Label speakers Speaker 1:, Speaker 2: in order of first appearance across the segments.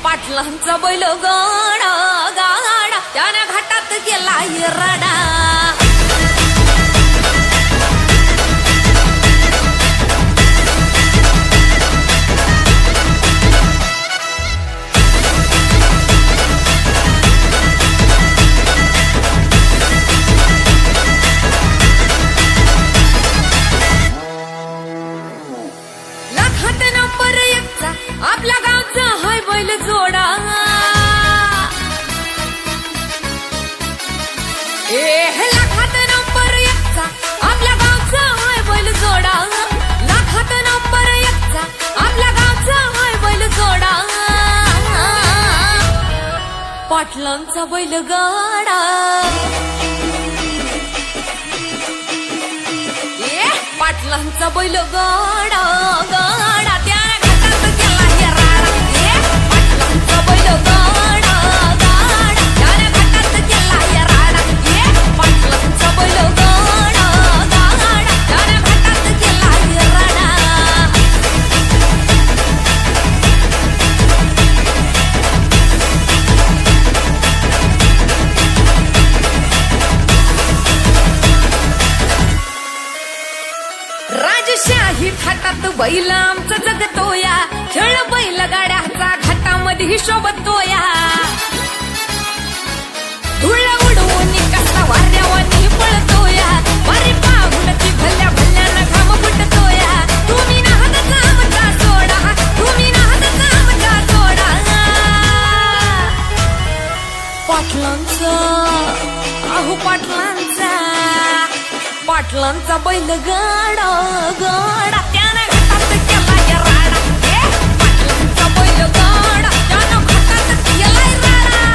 Speaker 1: पाटलांचा बैल गाडा गाडा त्याने घाटात गेला रडा लाखात नंबर एकचा आपल्या गावचा हाय बैल जोडा लाखात नंबर एकचा आपल्या गावचा हाय बैल जोडा लाखात नंबर एकचा आपल्या गावचा हाय बैल जोडा पाटलांचा बैल गाडा पाटलांचा बैल गाडा गाडा त्याने घाटात गेला राडा पाटलांचा बैल गाडा गाडा त्याने घाटात गेला राडा पाटलांचा बैल गाडा गाडा त्याने घाटात गेला राडा राजशाही थाटात बैल आमचा जगतोया खेळ बैल गाड्याचा घाटामध्ये शोभतोया धुळ उडवून कसा वाऱ्यावानी पळतोया वारी पाहून ती भल्या भल्यानं घाम फुटतोया तुम्ही नाहतचा आमचा सोडा तुम्ही नाहतचा आमचा सोडा पाटलांचा अहो पाटलांचा पाटलांचा बैल गाडा गाडा त्याने घाटात गेला राडा पाटलांचा बैल गाडा त्यानं घाटात गेला राडा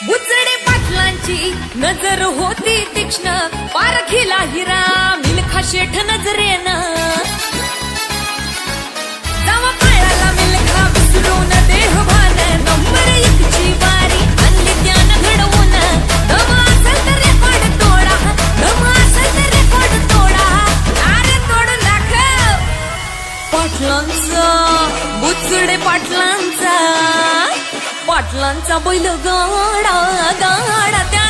Speaker 1: बुचडे पाटलांची नजर होती तीक्ष्ण पारखीला हिरा मिल्खा शेठ नजरेनं जावा पाळाला मिल्खा विसरून देहभान नंबर एकची वारी आणली त्यानं घडवून दम असेल तर रेकॉर्ड तोडा दम असेल तर रेकॉर्ड तोडा अरे तोडून दाखव पाटलांचा बुचडे पाटलांचा पाटलांचा बैल गाडा गाडा त्या